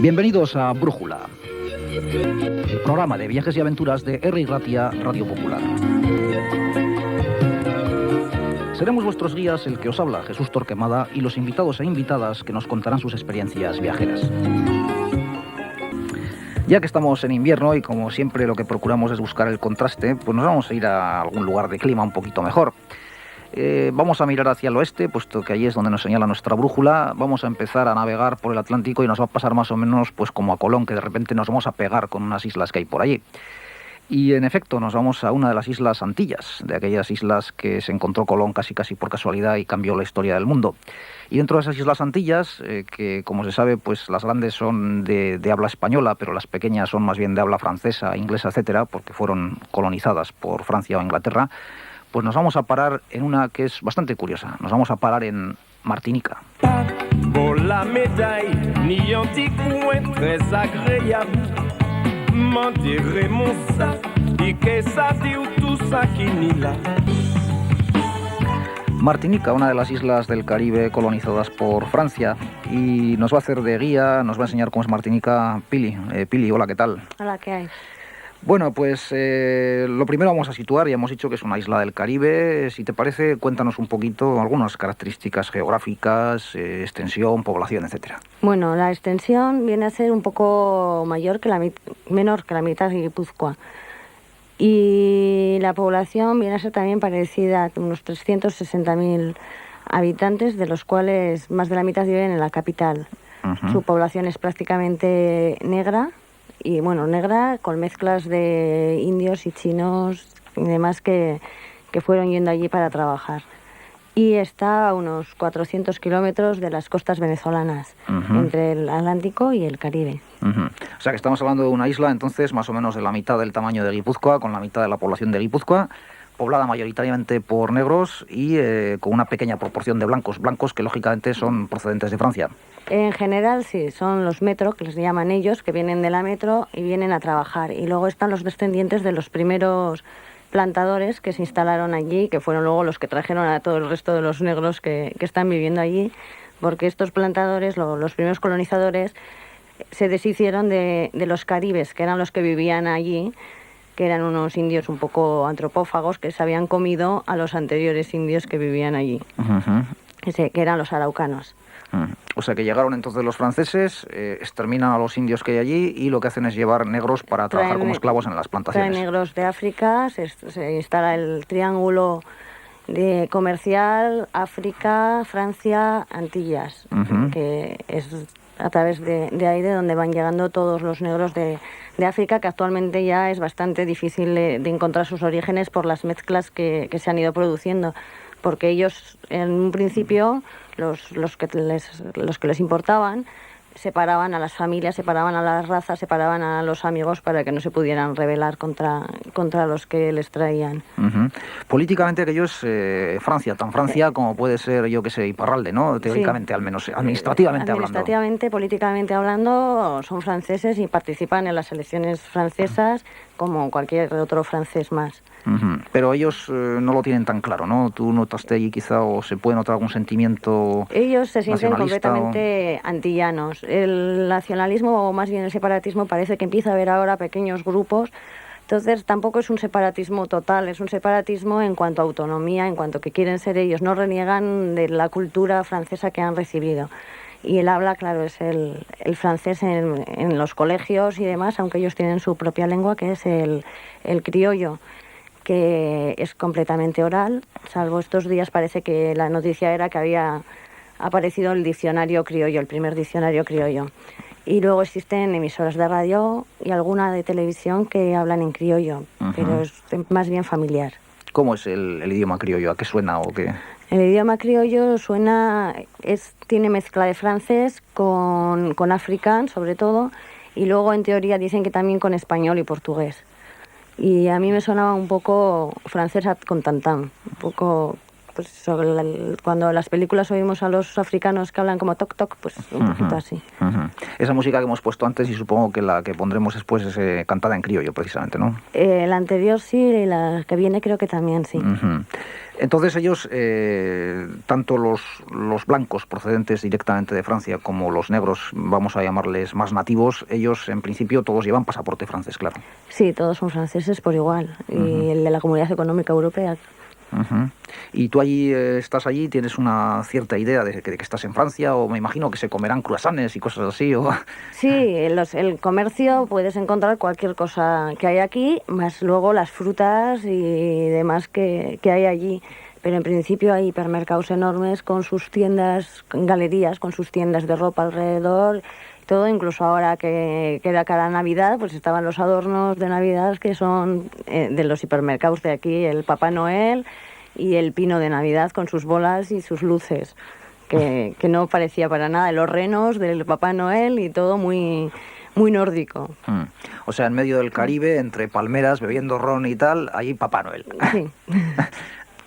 Bienvenidos a Brújula, el programa de viajes y aventuras de R. Ratia, Radio Popular. Seremos vuestros guías el que os habla, Jesús Torquemada, y los invitados e invitadas que nos contarán sus experiencias viajeras. Ya que estamos en invierno y como siempre lo que procuramos es buscar el contraste, pues nos vamos a ir a algún lugar de clima un poquito mejor. Vamos a mirar hacia el oeste, puesto que allí es donde nos señala nuestra brújula. Vamos a empezar a navegar por el Atlántico y nos va a pasar más o menos pues como a Colón, que de repente nos vamos a pegar con unas islas que hay por allí. Y en efecto nos vamos a una de las Islas Antillas, de aquellas islas que se encontró Colón casi por casualidad y cambió la historia del mundo. Y dentro de esas Islas Antillas, que como se sabe, pues las grandes son de habla española, pero las pequeñas son más bien de habla francesa, inglesa, etcétera, porque fueron colonizadas por Francia o Inglaterra, pues nos vamos a parar en una que es bastante curiosa. Nos vamos a parar en Martinica. Martinica, una de las islas del Caribe colonizadas por Francia, y nos va a hacer de guía, nos va a enseñar cómo es Martinica Pili. Pili, hola, ¿qué tal? Hola, ¿qué hay? Bueno, pues lo primero vamos a situar, ya hemos dicho que es una isla del Caribe. Si te parece, cuéntanos un poquito algunas características geográficas, extensión, población, etcétera. Bueno, la extensión viene a ser un poco menor que la mitad de Guipúzcoa. Y la población viene a ser también parecida, unos 360.000 habitantes, de los cuales más de la mitad viven en la capital. Uh-huh. Su población es prácticamente negra. Y bueno, negra con mezclas de indios y chinos y demás que fueron yendo allí para trabajar. Y está a unos 400 kilómetros de las costas venezolanas, uh-huh, entre el Atlántico y el Caribe. Uh-huh. O sea que estamos hablando de una isla entonces más o menos de la mitad del tamaño de Guipúzcoa, con la mitad de la población de Guipúzcoa, poblada mayoritariamente por negros y con una pequeña proporción de blancos que lógicamente son procedentes de Francia. En general sí, son los metro, que les llaman ellos, que vienen de la metro y vienen a trabajar. Y luego están los descendientes de los primeros plantadores que se instalaron allí, que fueron luego los que trajeron a todo el resto de los negros que están viviendo allí, porque estos plantadores, los primeros colonizadores, se deshicieron de los caribes, que eran los que vivían allí, que eran unos indios un poco antropófagos que se habían comido a los anteriores indios que vivían allí, uh-huh, que eran los araucanos. O sea que llegaron entonces los franceses, exterminan a los indios que hay allí y lo que hacen es llevar negros para trabajar como esclavos en las plantaciones. Traen negros de África, se instala el triángulo de comercial África, Francia, Antillas, uh-huh, que es a través de ahí de donde van llegando todos los negros de África, que actualmente ya es bastante difícil de encontrar sus orígenes por las mezclas que se han ido produciendo, porque ellos en un principio los que les importaban separaban a las familias, separaban a las razas, separaban a los amigos para que no se pudieran rebelar contra los que les traían. Uh-huh. Políticamente aquello es Francia, tan Francia como puede ser, yo que sé, Iparralde, ¿no? Teóricamente, sí, al menos, administrativamente hablando. Administrativamente, políticamente hablando, son franceses y participan en las elecciones francesas como cualquier otro francés más. Uh-huh. Pero ellos no lo tienen tan claro, ¿no? ¿Tú notaste allí quizá o se puede notar algún sentimiento Ellos se sienten nacionalista completamente antillanos. El nacionalismo o más bien el separatismo parece que empieza a haber ahora pequeños grupos. Entonces tampoco es un separatismo total, es un separatismo en cuanto a autonomía, en cuanto que quieren ser ellos. No reniegan de la cultura francesa que han recibido. Y el habla, claro, es el francés en los colegios y demás, aunque ellos tienen su propia lengua, que es el criollo, que es completamente oral, salvo estos días parece que la noticia era que había aparecido el diccionario criollo, el primer diccionario criollo. Y luego existen emisoras de radio y alguna de televisión que hablan en criollo, uh-huh, pero es más bien familiar. ¿Cómo es el idioma criollo? ¿A qué suena o qué? El idioma criollo tiene mezcla de francés con africán, sobre todo, y luego en teoría dicen que también con español y portugués. Y a mí me sonaba un poco francesa con tantán, un poco pues cuando las películas oímos a los africanos que hablan como toc toc, pues un poquito así. Esa música que hemos puesto antes y supongo que la que pondremos después es cantada en criollo, precisamente, ¿no? La anterior sí, y la que viene creo que también sí. Entonces ellos, tanto los blancos procedentes directamente de Francia como los negros, vamos a llamarles más nativos, ellos en principio todos llevan pasaporte francés, claro. Sí, todos son franceses por igual, y el de la Comunidad Económica Europea. ¿Y tú allí estás allí, tienes una cierta idea de que estás en Francia, o me imagino que se comerán croissants y cosas así? O... Sí, el comercio puedes encontrar cualquier cosa que hay aquí, más luego las frutas y demás que hay allí. Pero en principio hay hipermercados enormes con sus tiendas, galerías, con sus tiendas de ropa alrededor. Todo, incluso ahora que era cara a Navidad, pues estaban los adornos de Navidad que son de los hipermercados de aquí, el Papá Noel y el pino de Navidad con sus bolas y sus luces, que no parecía para nada, los renos del Papá Noel y todo muy, muy nórdico. O sea, en medio del Caribe, entre palmeras, bebiendo ron y tal, ahí Papá Noel. Sí.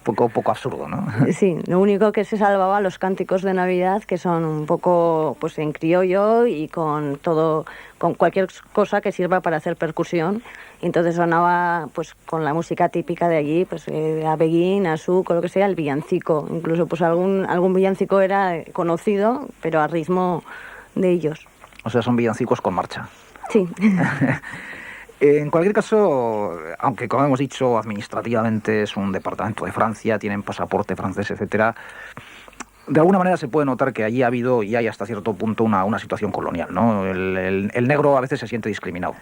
Poco absurdo, ¿no? Sí, lo único que se salvaba los cánticos de Navidad, que son un poco pues en criollo y con todo, con cualquier cosa que sirva para hacer percusión. Y entonces sonaba pues con la música típica de allí, pues Abeguín, Asuk o lo que sea, el villancico. Incluso pues algún villancico era conocido, pero a ritmo de ellos. O sea, son villancicos con marcha. Sí. En cualquier caso, aunque como hemos dicho, administrativamente es un departamento de Francia, tienen pasaporte francés, etcétera, de alguna manera se puede notar que allí ha habido y hay hasta cierto punto una situación colonial, ¿no? El negro a veces se siente discriminado.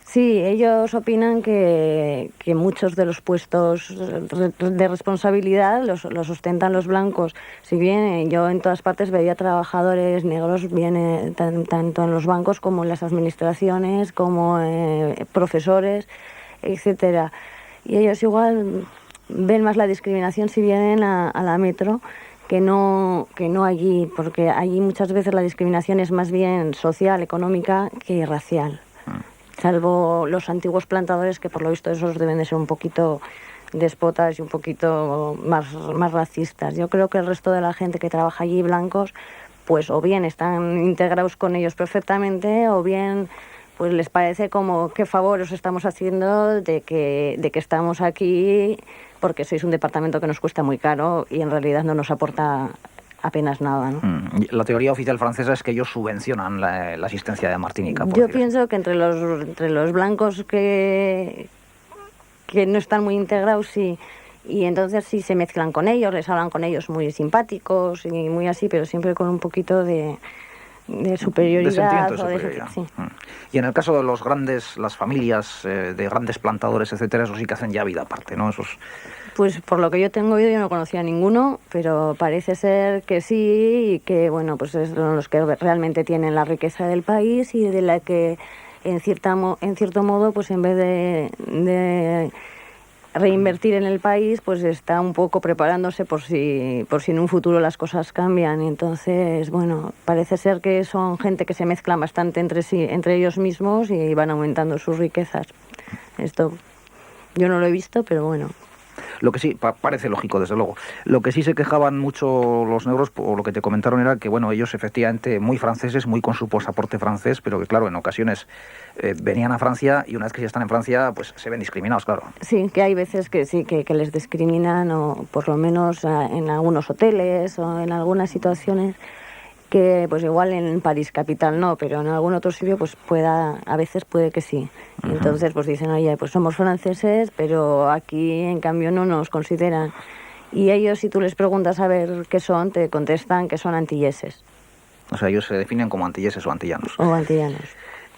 Sí, ellos opinan que muchos de los puestos de responsabilidad los ostentan los blancos. Si bien yo en todas partes veía trabajadores negros, bien, tanto en los bancos como en las administraciones, como profesores, etcétera. Y ellos igual ven más la discriminación si vienen a la metro que no allí, porque allí muchas veces la discriminación es más bien social, económica que racial. Salvo los antiguos plantadores, que por lo visto esos deben de ser un poquito déspotas y un poquito más racistas. Yo creo que el resto de la gente que trabaja allí, blancos, pues o bien están integrados con ellos perfectamente, o bien pues les parece como qué favor os estamos haciendo de que estamos aquí porque sois un departamento que nos cuesta muy caro y en realidad no nos aporta apenas nada, ¿no? La teoría oficial francesa es que ellos subvencionan la asistencia de Martinica. Yo pienso que entre los blancos que no están muy integrados, sí, y entonces sí se mezclan con ellos, les hablan con ellos muy simpáticos y muy así, pero siempre con un poquito de superioridad. Sí. Y en el caso de las familias de grandes plantadores, etcétera, eso sí que hacen ya vida aparte, ¿no? Pues por lo que yo tengo oído, yo no conocía a ninguno, pero parece ser que sí, y que bueno, pues son los que realmente tienen la riqueza del país y de la que en cierto modo, pues en vez de reinvertir en el país, pues está un poco preparándose por si en un futuro las cosas cambian. Y entonces, bueno, parece ser que son gente que se mezclan bastante entre ellos mismos y van aumentando sus riquezas. Esto yo no lo he visto, pero bueno. Lo que sí, parece lógico, desde luego. Lo que sí se quejaban mucho los negros, por lo que te comentaron, era que, bueno, ellos efectivamente muy franceses, muy con su pasaporte francés, pero que, claro, en ocasiones venían a Francia y una vez que ya están en Francia, pues se ven discriminados, claro. Sí, que hay veces que sí, que les discriminan, o por lo menos en algunos hoteles o en algunas situaciones que pues igual en París capital no, pero en algún otro sitio pues a veces puede que sí. Y entonces pues dicen, oye, pues somos franceses, pero aquí en cambio no nos consideran. Y ellos, si tú les preguntas a ver qué son, te contestan que son antilleses. O sea, ellos se definen como antilleses o antillanos. O antillanos.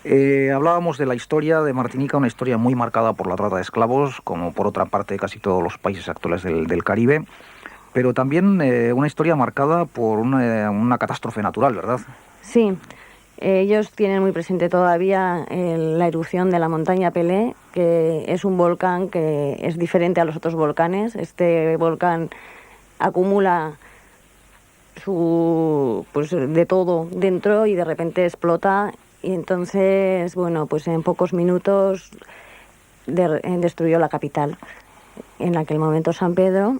Hablábamos de la historia de Martinica, una historia muy marcada por la trata de esclavos, como por otra parte casi todos los países actuales del Caribe. Pero también una historia marcada por una catástrofe natural, ¿verdad? Sí, ellos tienen muy presente todavía la erupción de la montaña Pelé, que es un volcán que es diferente a los otros volcanes. Este volcán acumula pues de todo dentro y de repente explota, y entonces, bueno, pues en pocos minutos destruyó la capital, en aquel momento San Pedro.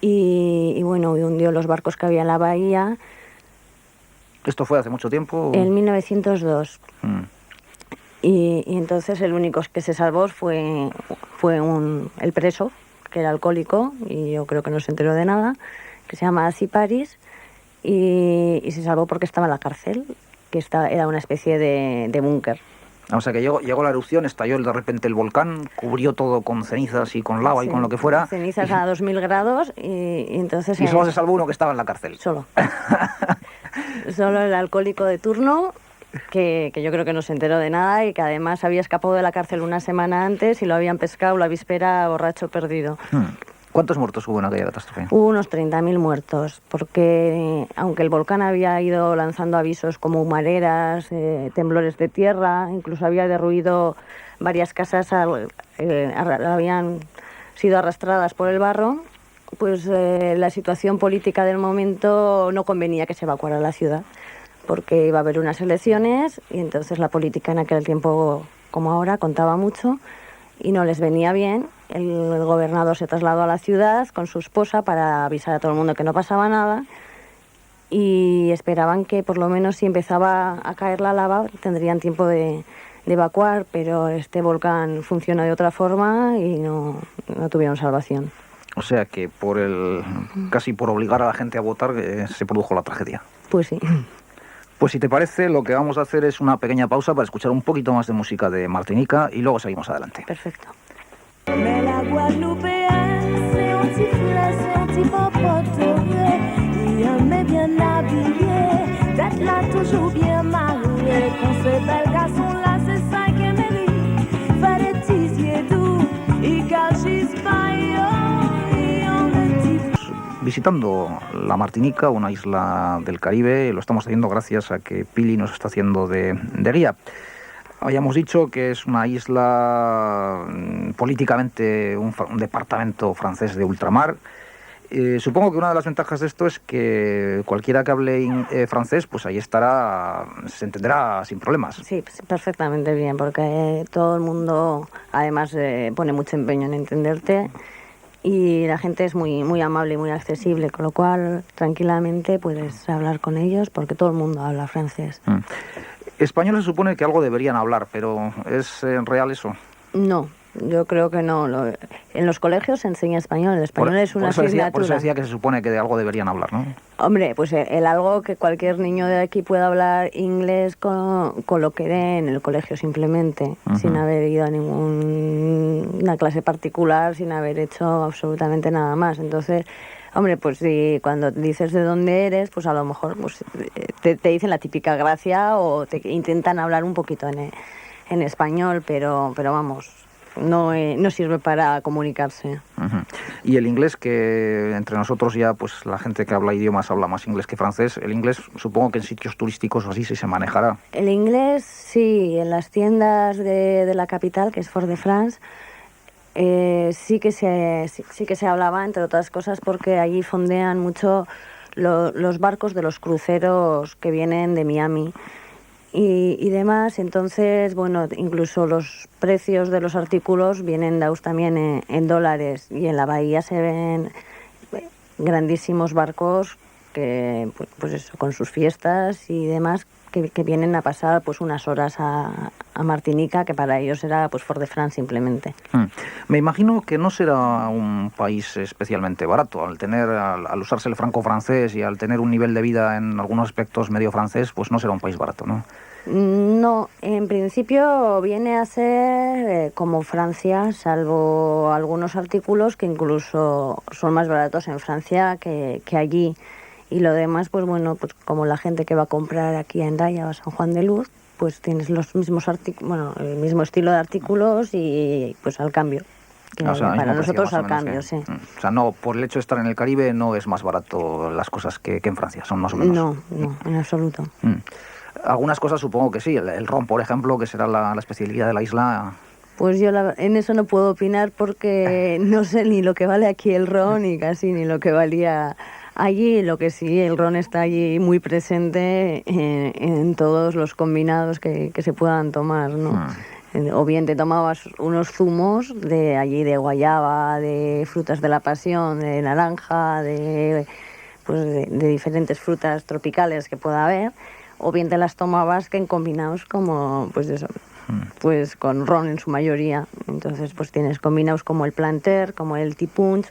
y bueno, y hundió los barcos que había en la bahía. ¿Esto fue hace mucho tiempo? En 1902. Mm. Y entonces el único que se salvó fue el preso, que era alcohólico, y yo creo que no se enteró de nada, que se llama Asiparis, y se salvó porque estaba en la cárcel, que era una especie de búnker. O sea que llegó la erupción, estalló de repente el volcán, cubrió todo con cenizas y con lava y con lo que fuera. Cenizas a 2000 grados y entonces... Y solo se salvó uno que estaba en la cárcel. Solo. Solo el alcohólico de turno, que yo creo que no se enteró de nada y que además había escapado de la cárcel una semana antes y lo habían pescado la víspera borracho perdido. ¿Cuántos muertos hubo en aquella catástrofe? Hubo unos 30.000 muertos, porque aunque el volcán había ido lanzando avisos como humaredas, temblores de tierra, incluso había derruido varias casas, habían sido arrastradas por el barro, pues la situación política del momento no convenía que se evacuara la ciudad, porque iba a haber unas elecciones y entonces la política en aquel tiempo, como ahora, contaba mucho y no les venía bien. El gobernador se trasladó a la ciudad con su esposa para avisar a todo el mundo que no pasaba nada y esperaban que por lo menos si empezaba a caer la lava tendrían tiempo de evacuar, pero este volcán funciona de otra forma y no tuvieron salvación. O sea que casi por obligar a la gente a votar se produjo la tragedia. Pues sí. Pues si te parece, lo que vamos a hacer es una pequeña pausa para escuchar un poquito más de música de Martinica y luego seguimos adelante. Perfecto. Mais la Guadeloupéenne, c'est un petit fleur, c'est un petit popote, qui aime bien habillé, tête là toujours bien mariée, quand ce bel garçon-là, c'est ça qui mérite, fait des petits yeux doux, y cachis Visitando la Martinica, una isla del Caribe, lo estamos haciendo gracias a que Pili nos está haciendo de guía. Habíamos dicho que es una isla políticamente un departamento francés de ultramar. Supongo que una de las ventajas de esto es que cualquiera que hable francés, pues ahí estará, se entenderá sin problemas. Sí, perfectamente bien, porque todo el mundo además pone mucho empeño en entenderte y la gente es muy, muy amable y muy accesible, con lo cual tranquilamente puedes hablar con ellos porque todo el mundo habla francés. Español se supone que algo deberían hablar, pero ¿es real eso? No, yo creo que no. En los colegios se enseña español. El español es una asignatura. Por eso decía que se supone que de algo deberían hablar, ¿no? Hombre, pues el algo que cualquier niño de aquí pueda hablar inglés con lo que dé en el colegio simplemente, sin haber ido a ninguna clase particular, sin haber hecho absolutamente nada más. Entonces, hombre, pues si cuando dices de dónde eres, pues a lo mejor pues, te dicen la típica gracia o te intentan hablar un poquito en español, pero vamos, no sirve para comunicarse. Y el inglés, que entre nosotros ya, pues la gente que habla idiomas habla más inglés que francés, el inglés supongo que en sitios turísticos o así sí se manejará. El inglés, sí, en las tiendas de la capital, que es Fort-de-France, sí que se hablaba, entre otras cosas, porque allí fondean mucho los barcos de los cruceros que vienen de Miami y demás. Entonces, bueno, incluso los precios de los artículos vienen dados también en dólares, y en la bahía se ven grandísimos barcos que, pues eso, con sus fiestas y demás, que vienen a pasar pues unas horas a Martinica, que para ellos era pues Fort-de-France simplemente. Me imagino que no será un país especialmente barato. Al usarse el franco francés y al tener un nivel de vida en algunos aspectos medio francés, pues no será un país barato, ¿no? No, en principio viene a ser como Francia, salvo algunos artículos que incluso son más baratos en Francia que allí. Y lo demás, pues bueno, pues como la gente que va a comprar aquí a Hendaya o a San Juan de Luz, pues tienes los mismos el mismo estilo de artículos y pues al cambio. O sea, para nosotros al cambio, sí. O sea, no, por el hecho de estar en el Caribe no es más barato las cosas que en Francia, son más o menos. No, en absoluto. Algunas cosas supongo que sí, el ron, por ejemplo, que será la especialidad de la isla. Pues yo en eso no puedo opinar porque no sé ni lo que vale aquí el ron ni casi ni lo que valía allí. Lo que sí, el ron está allí muy presente en todos los combinados que se puedan tomar, ¿no? O bien te tomabas unos zumos de allí, de guayaba, de frutas de la pasión, de naranja, de diferentes frutas tropicales que pueda haber, o bien te las tomabas que en combinados como, pues eso, pues con ron en su mayoría. Entonces pues tienes combinados como el planter, como el tipunch,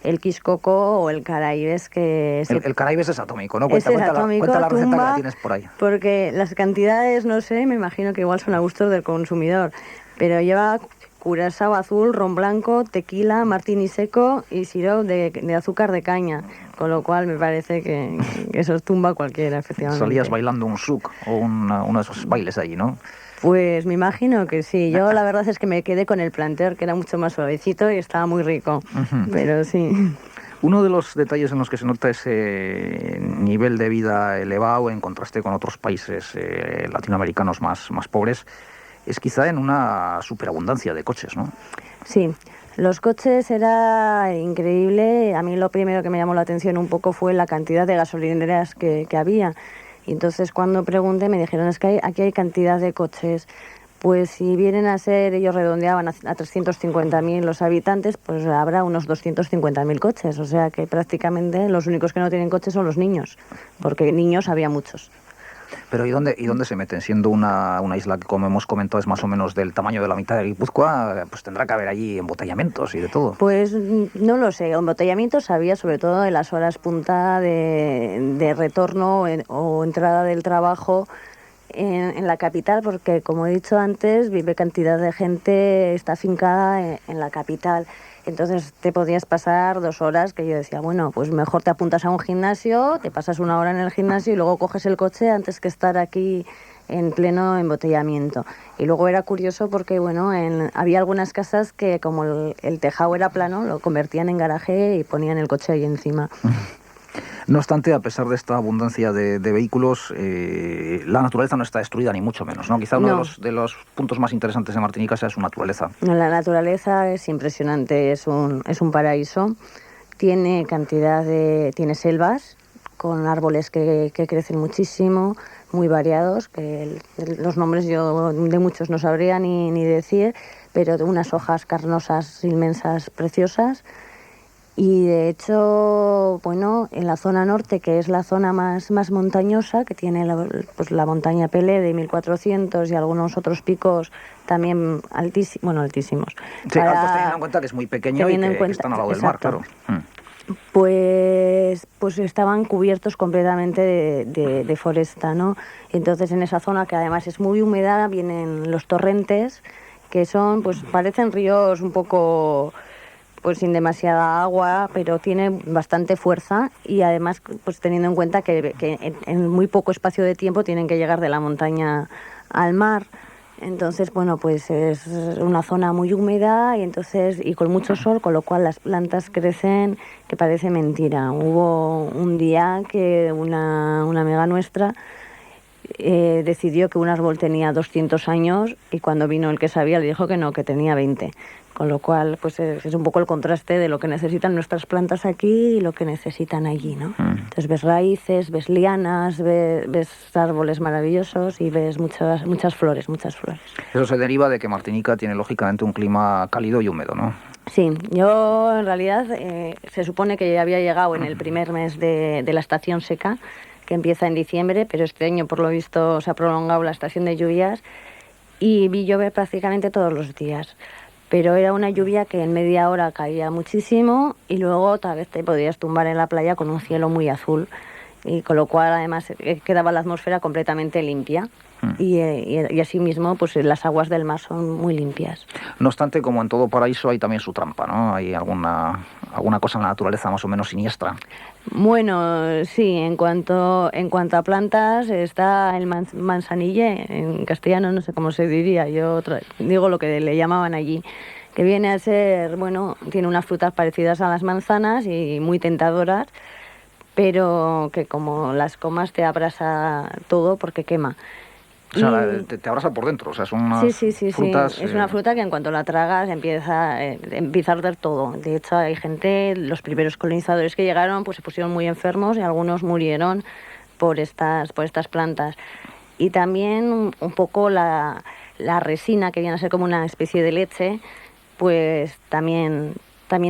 el quiscoco o el caraibes, que El caraibes es atómico, ¿no? Ese es atómico, cuenta la receta que tumba, la tienes por ahí. porque las cantidades, no sé, me imagino que igual son a gustos del consumidor, pero lleva curazao azul, ron blanco, tequila, martini seco y sirope de azúcar de caña, con lo cual me parece que eso tumba cualquiera, efectivamente. Salías bailando un souk o uno de esos bailes allí, ¿no? Pues me imagino que sí. Yo la verdad es que me quedé con el planter, que era mucho más suavecito y estaba muy rico. Pero sí. Uno de los detalles en los que se nota ese nivel de vida elevado en contraste con otros países latinoamericanos más pobres es quizá en una superabundancia de coches, ¿no? Sí. Los coches era increíble. A mí lo primero que me llamó la atención un poco fue la cantidad de gasolineras que había. Y entonces cuando pregunté me dijeron, es que aquí hay cantidad de coches. Pues si vienen a ser, ellos redondeaban a 350.000 los habitantes, pues habrá unos 250.000 coches. O sea que prácticamente los únicos que no tienen coches son los niños, porque niños había muchos. Pero ¿y dónde se meten? Siendo una isla que, como hemos comentado, es más o menos del tamaño de la mitad de Guipúzcoa, pues tendrá que haber allí embotellamientos y de todo. Pues no lo sé, embotellamientos había sobre todo en las horas punta de retorno o entrada del trabajo en la capital, porque como he dicho antes, vive cantidad de gente, está afincada en la capital. Entonces te podías pasar 2 horas, que yo decía, bueno, pues mejor te apuntas a un gimnasio, te pasas 1 hora en el gimnasio y luego coges el coche antes que estar aquí en pleno embotellamiento. Y luego era curioso porque, bueno, había algunas casas que como el tejado era plano, lo convertían en garaje y ponían el coche ahí encima. No obstante, a pesar de esta abundancia de vehículos, la naturaleza no está destruida, ni mucho menos, ¿no? Quizá uno de los puntos más interesantes de Martinica sea su naturaleza. La naturaleza es impresionante, es un paraíso. Tiene tiene selvas con árboles que crecen muchísimo, muy variados, que los nombres yo de muchos no sabría ni decir, pero de unas hojas carnosas inmensas, preciosas. Y de hecho, bueno, en la zona norte, que es la zona más montañosa, que tiene la montaña Pelé de 1400 y algunos otros picos también altísimos. Sí, altos teniendo en cuenta que es muy pequeño y que están al lado del mar, claro. Pues estaban cubiertos completamente de foresta, ¿no? Entonces en esa zona, que además es muy húmeda, vienen los torrentes, que son, pues parecen ríos un poco, pues sin demasiada agua, pero tiene bastante fuerza y además pues teniendo en cuenta que en muy poco espacio de tiempo tienen que llegar de la montaña al mar. Entonces, bueno, pues es una zona muy húmeda y con mucho sol, con lo cual las plantas crecen que parece mentira. Hubo un día que una amiga nuestra decidió que un árbol tenía 200 años y cuando vino el que sabía le dijo que no, que tenía 20. Con lo cual, pues es un poco el contraste de lo que necesitan nuestras plantas aquí y lo que necesitan allí, ¿no? Entonces ves raíces, ves lianas, ves árboles maravillosos y ves muchas flores. Eso se deriva de que Martinica tiene lógicamente un clima cálido y húmedo, ¿no? Sí, yo en realidad se supone que había llegado en el primer mes de la estación seca, que empieza en diciembre, pero este año por lo visto se ha prolongado la estación de lluvias y vi llover prácticamente todos los días. Pero era una lluvia que en media hora caía muchísimo y luego tal vez te podías tumbar en la playa con un cielo muy azul, y con lo cual además quedaba la atmósfera completamente limpia. Y asimismo pues las aguas del mar son muy limpias. No obstante, como en todo paraíso hay también su trampa, ¿no? Hay alguna cosa en la naturaleza más o menos siniestra. Bueno, sí, en cuanto a plantas está el manzanille, en castellano no sé cómo se diría, yo digo lo que le llamaban allí, que viene a ser, bueno, tiene unas frutas parecidas a las manzanas y muy tentadoras, pero que como las comas te abrasa todo porque quema. O sea, te abrasa por dentro, o sea, son unas frutas... Sí. Es una fruta que en cuanto la tragas empieza a arder todo. De hecho, hay gente, los primeros colonizadores que llegaron, pues se pusieron muy enfermos y algunos murieron por estas plantas. Y también un poco la la resina, que viene a ser como una especie de leche, pues también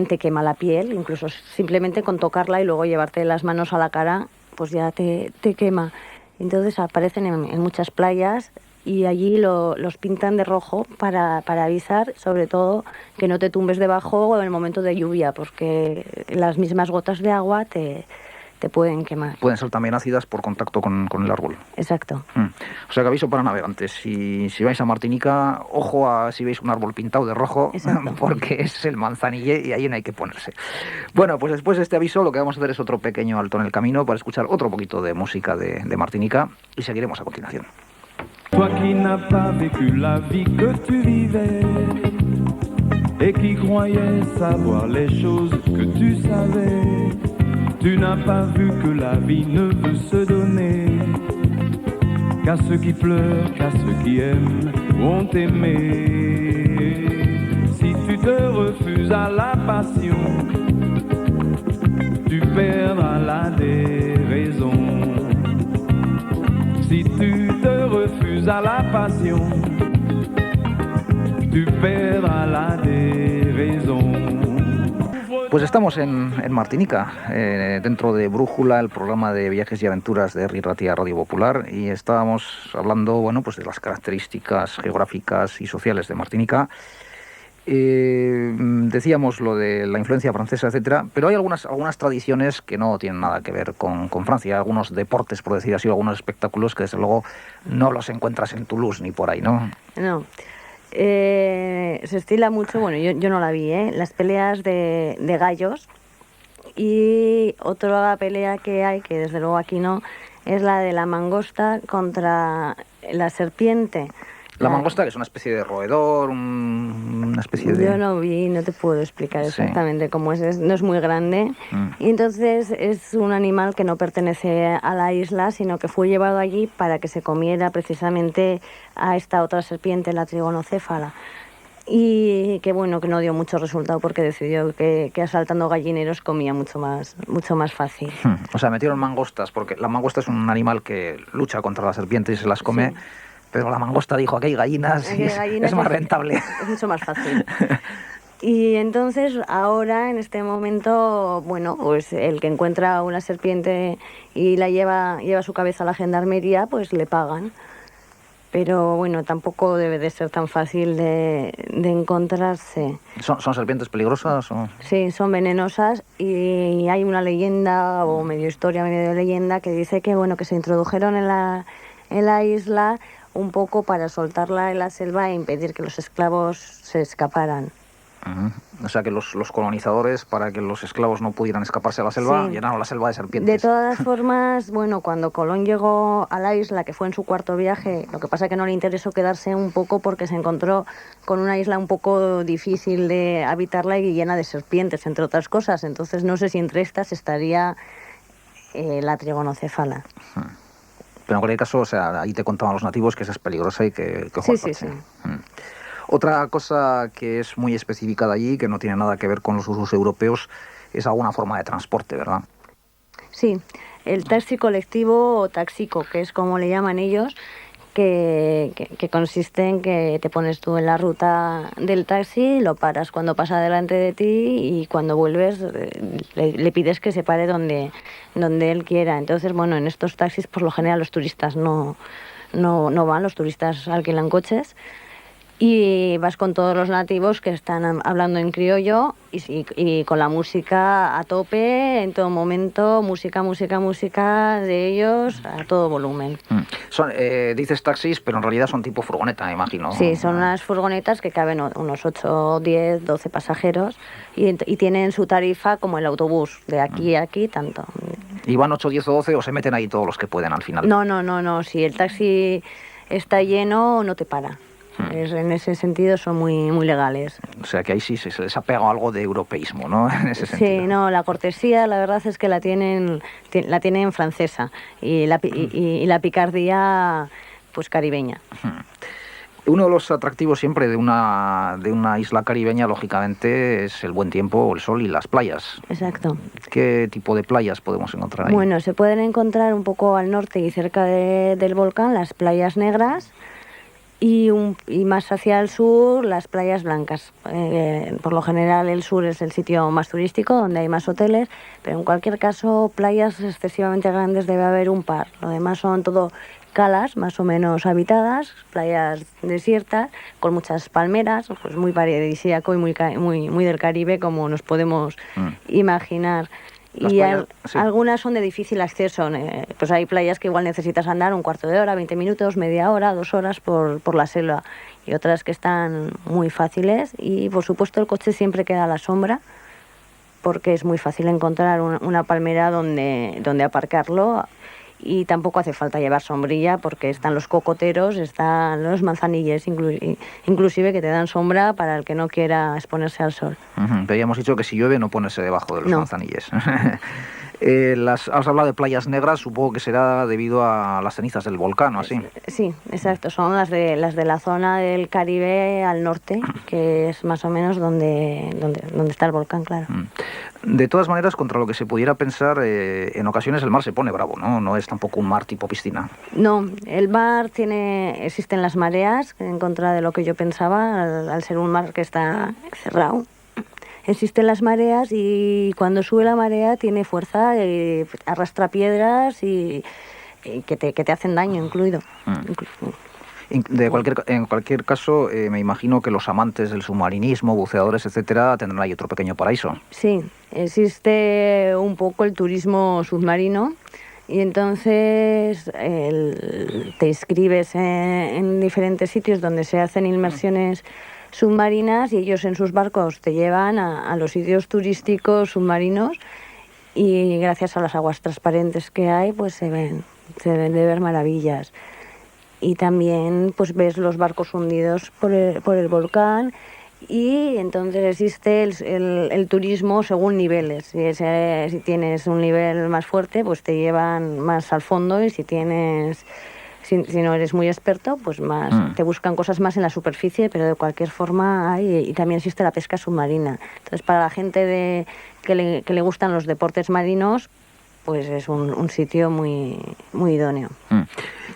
te quema la piel, incluso simplemente con tocarla y luego llevarte las manos a la cara, pues ya te quema. Entonces aparecen en muchas playas y allí los pintan de rojo para avisar, sobre todo, que no te tumbes debajo en el momento de lluvia, porque las mismas gotas de agua te pueden quemar. Pueden ser también ácidas por contacto con el árbol. Exacto. O sea que aviso para navegantes, si vais a Martinica, ojo a si veis un árbol pintado de rojo, porque es el manzanille y ahí no hay que ponerse. Bueno, pues después de este aviso lo que vamos a hacer es otro pequeño alto en el camino para escuchar otro poquito de música de Martinica y seguiremos a continuación. Toi qui n'as pas vécu la vie que tu vivais et qui croyais savoir les choses que tu savais, tu n'as pas vu que la vie ne peut se donner qu'à ceux qui pleurent, qu'à ceux qui aiment, vont aimer. Si tu te refuses à la passion, tu perdras la déraison. Si tu te refuses à la passion, tu perdras la déraison. Pues estamos en Martinica, dentro de Brújula, el programa de viajes y aventuras de RRI Ratia Radio Popular, y estábamos hablando, bueno, pues de las características geográficas y sociales de Martinica. Decíamos lo de la influencia francesa, etcétera, pero hay algunas tradiciones que no tienen nada que ver con Francia, algunos deportes, por decir así, algunos espectáculos que desde luego no los encuentras en Toulouse ni por ahí, ¿no? No. Se estila mucho, bueno, yo no la vi, las peleas de gallos, y otra pelea que hay, que desde luego aquí no, es la de la mangosta contra la serpiente. La mangosta, que es una especie de roedor, una especie de... Yo no vi, no te puedo explicar exactamente cómo es, no es muy grande. Y entonces es un animal que no pertenece a la isla, sino que fue llevado allí para que se comiera precisamente a esta otra serpiente, la trigonocéfala. Y que bueno, que no dio mucho resultado porque decidió que asaltando gallineros comía mucho más fácil. O sea, metieron mangostas, porque la mangosta es un animal que lucha contra las serpientes y se las come... Sí. Pero la mangosta dijo, aquí hay gallinas y es más rentable. Es mucho más fácil. Y entonces ahora, en este momento, bueno, pues el que encuentra una serpiente y la lleva su cabeza a la gendarmería, pues le pagan. Pero bueno, tampoco debe de ser tan fácil de encontrarse. ¿Son serpientes peligrosas? ¿O? Sí, son venenosas, y hay una leyenda, o medio historia, medio leyenda, que dice que bueno, que se introdujeron en la isla un poco para soltarla en la selva e impedir que los esclavos se escaparan. O sea que los colonizadores, para que los esclavos no pudieran escaparse a la selva, llenaron la selva de serpientes. De todas formas, bueno, cuando Colón llegó a la isla, que fue en su cuarto viaje, lo que pasa es que no le interesó quedarse un poco porque se encontró con una isla un poco difícil de habitarla y llena de serpientes, entre otras cosas. Entonces no sé si entre estas estaría la trigonocéfala. Pero en cualquier caso, o sea, ahí te contaban los nativos que esa es peligrosa y que sí. Otra cosa que es muy específica de allí, que no tiene nada que ver con los usos europeos, es alguna forma de transporte, ¿verdad? Sí, el taxi colectivo o taxico, que es como le llaman ellos, que consiste en que te pones tú en la ruta del taxi, lo paras cuando pasa delante de ti y cuando vuelves le pides que se pare donde él quiera. Entonces, bueno, en estos taxis por lo general los turistas no van, los turistas alquilan coches. Y vas con todos los nativos que están hablando en criollo y con la música a tope, en todo momento, música de ellos a todo volumen. Dices taxis, pero en realidad son tipo furgoneta, me imagino. Sí, son unas furgonetas que caben unos 8, 10, 12 pasajeros y tienen su tarifa como el autobús, de aquí a aquí, tanto. ¿Y van 8, 10 o 12 o se meten ahí todos los que pueden al final? No, si el taxi está lleno no te para. En ese sentido son muy legales. O sea que ahí sí se les ha pegado algo de europeísmo, ¿no? En ese sentido. Sí, no, la cortesía la verdad es que la tienen francesa y la picardía pues caribeña. Uno de los atractivos siempre de una isla caribeña, lógicamente, es el buen tiempo, el sol y las playas. Exacto. ¿Qué tipo de playas podemos encontrar ahí? Bueno, se pueden encontrar un poco al norte y cerca del volcán las playas negras, y más hacia el sur las playas blancas. Por lo general el sur es el sitio más turístico, donde hay más hoteles, pero en cualquier caso playas excesivamente grandes debe haber un par. Lo demás son todo calas más o menos habitadas, playas desiertas, con muchas palmeras, pues muy paradisíaco y muy del Caribe, como nos podemos imaginar. Las Y playas, sí. algunas son de difícil acceso. Pues hay playas que igual necesitas andar un cuarto de hora, 20 minutos, media hora, 2 horas por la selva. Y otras que están muy fáciles. Y por supuesto el coche siempre queda a la sombra, porque es muy fácil encontrar una palmera donde aparcarlo. Y tampoco hace falta llevar sombrilla, porque están los cocoteros, están los manzanilles, inclusive, que te dan sombra para el que no quiera exponerse al sol. Pero ya hemos dicho que si llueve no ponerse debajo de los manzanilles. Has hablado de playas negras, supongo que será debido a las cenizas del volcán, ¿o así? Sí, exacto, son las de la zona del Caribe al norte, que es más o menos donde está el volcán, claro. De todas maneras, contra lo que se pudiera pensar, en ocasiones el mar se pone bravo, ¿no? No es tampoco un mar tipo piscina. No, el mar existen las mareas, en contra de lo que yo pensaba, al ser un mar que está cerrado. Existen las mareas y cuando sube la marea tiene fuerza, arrastra piedras y que te hacen daño, incluido. En cualquier caso, me imagino que los amantes del submarinismo, buceadores, etcétera, tendrán ahí otro pequeño paraíso. Sí, existe un poco el turismo submarino y entonces te inscribes en diferentes sitios donde se hacen inmersiones submarinas y ellos en sus barcos te llevan a los sitios turísticos submarinos y gracias a las aguas transparentes que hay pues se deben de ver maravillas. Y también pues ves los barcos hundidos por el volcán y entonces existe el turismo según niveles. Si tienes un nivel más fuerte pues te llevan más al fondo y si no eres muy experto pues más te buscan cosas más en la superficie, pero de cualquier forma hay. Y también existe la pesca submarina. Entonces para la gente que le gustan los deportes marinos pues es un sitio muy, muy idóneo.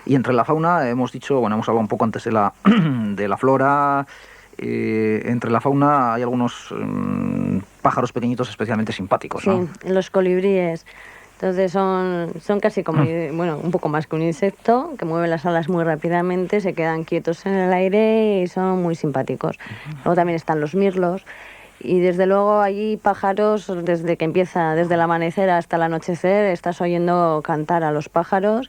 Y entre la fauna, hemos hablado un poco antes de la flora. Entre la fauna hay algunos pájaros pequeñitos especialmente simpáticos, ¿no? Sí, los colibríes. Entonces son casi como, un poco más que un insecto, que mueven las alas muy rápidamente, se quedan quietos en el aire y son muy simpáticos. Luego también están los mirlos. Y desde luego allí pájaros, desde el amanecer hasta el anochecer, estás oyendo cantar a los pájaros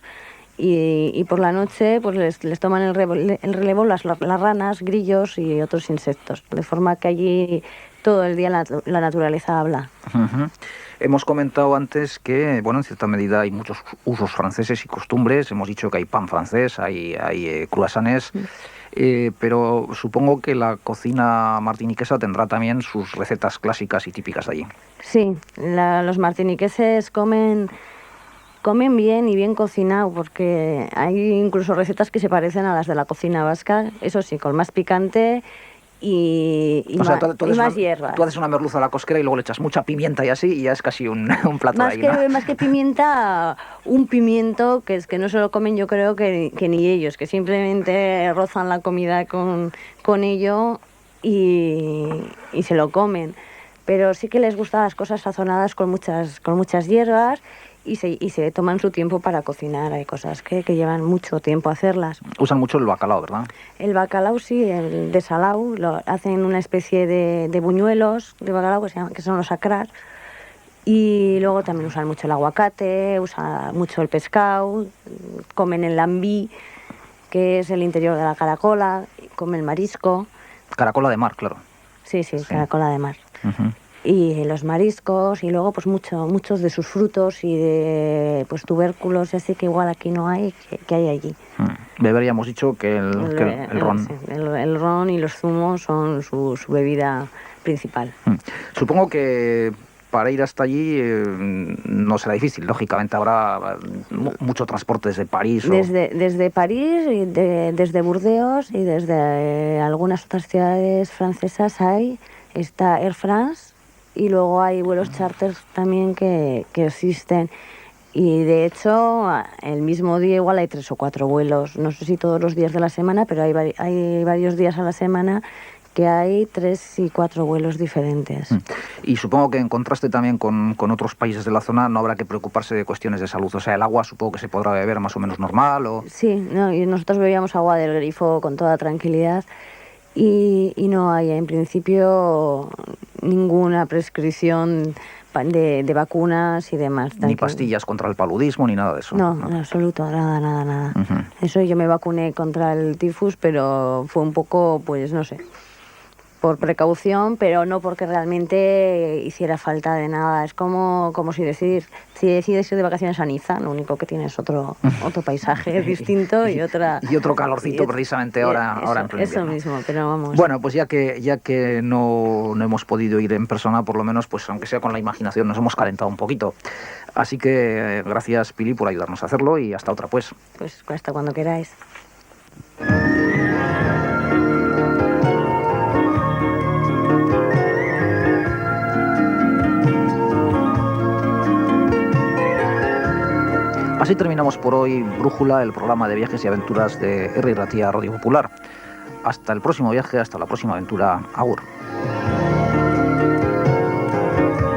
y por la noche pues les toman el relevo las ranas, grillos y otros insectos. De forma que allí todo el día la naturaleza habla. Hemos comentado antes que, en cierta medida hay muchos usos franceses y costumbres. Hemos dicho que hay pan francés, hay croissants. Pero supongo que la cocina martiniquesa tendrá también sus recetas clásicas y típicas de allí. Sí, los martiniqueses comen bien y bien cocinado, porque hay incluso recetas que se parecen a las de la cocina vasca, eso sí, con más picante y más hierbas. Tú haces una merluza a la cosquera y luego le echas mucha pimienta y así, y ya es casi un plato más de ahí, ¿no? Más que pimienta, un pimiento que no se lo comen, yo creo que ni ellos, que simplemente rozan la comida con ello y se lo comen. Pero sí que les gustan las cosas sazonadas con muchas hierbas y se toman su tiempo para cocinar. Hay cosas que llevan mucho tiempo hacerlas. Usan mucho el bacalao, ¿verdad? El bacalao sí, el desalao, hacen una especie de buñuelos de bacalao que son los acrás. Y luego también usan mucho el aguacate, usan mucho el pescado, comen el lambí, que es el interior de la caracola, comen marisco. Caracola de mar, claro. Sí, caracola de mar. Y los mariscos, y luego pues muchos de sus frutos y de tubérculos, así que igual aquí no hay, que hay allí. Beber ya hemos dicho que el ron. Sí, el ron y los zumos son su bebida principal. Supongo que para ir hasta allí no será difícil, lógicamente habrá mucho transporte desde París. Desde París, y desde Burdeos y desde algunas otras ciudades francesas está Air France. Y luego hay vuelos charters también que existen. Y de hecho, el mismo día igual hay 3 o 4 vuelos. No sé si todos los días de la semana, pero hay varios días a la semana que hay 3 y 4 vuelos diferentes. Y supongo que en contraste también con otros países de la zona no habrá que preocuparse de cuestiones de salud. O sea, el agua supongo que se podrá beber más o menos normal o... Sí, no, y nosotros bebíamos agua del grifo con toda tranquilidad y no hay en principio ninguna prescripción de vacunas y demás. Ni pastillas contra el paludismo ni nada de eso. No, en absoluto, nada. Eso, yo me vacuné contra el tifus, pero fue un poco, pues no sé, por precaución, pero no porque realmente hiciera falta de nada. Es como si decides ir de vacaciones a Niza, lo único que tienes otro paisaje distinto y otro calorcito precisamente ahora en pleno eso invierno. mismo, pero vamos. Bueno, pues ya que no hemos podido ir en persona, por lo menos, pues aunque sea con la imaginación, nos hemos calentado un poquito. Así que gracias, Pili, por ayudarnos a hacerlo y hasta otra, pues. Pues hasta cuando queráis. Así terminamos por hoy Brújula, el programa de viajes y aventuras de R. Ratia Radio Popular. Hasta el próximo viaje, hasta la próxima aventura. Agur.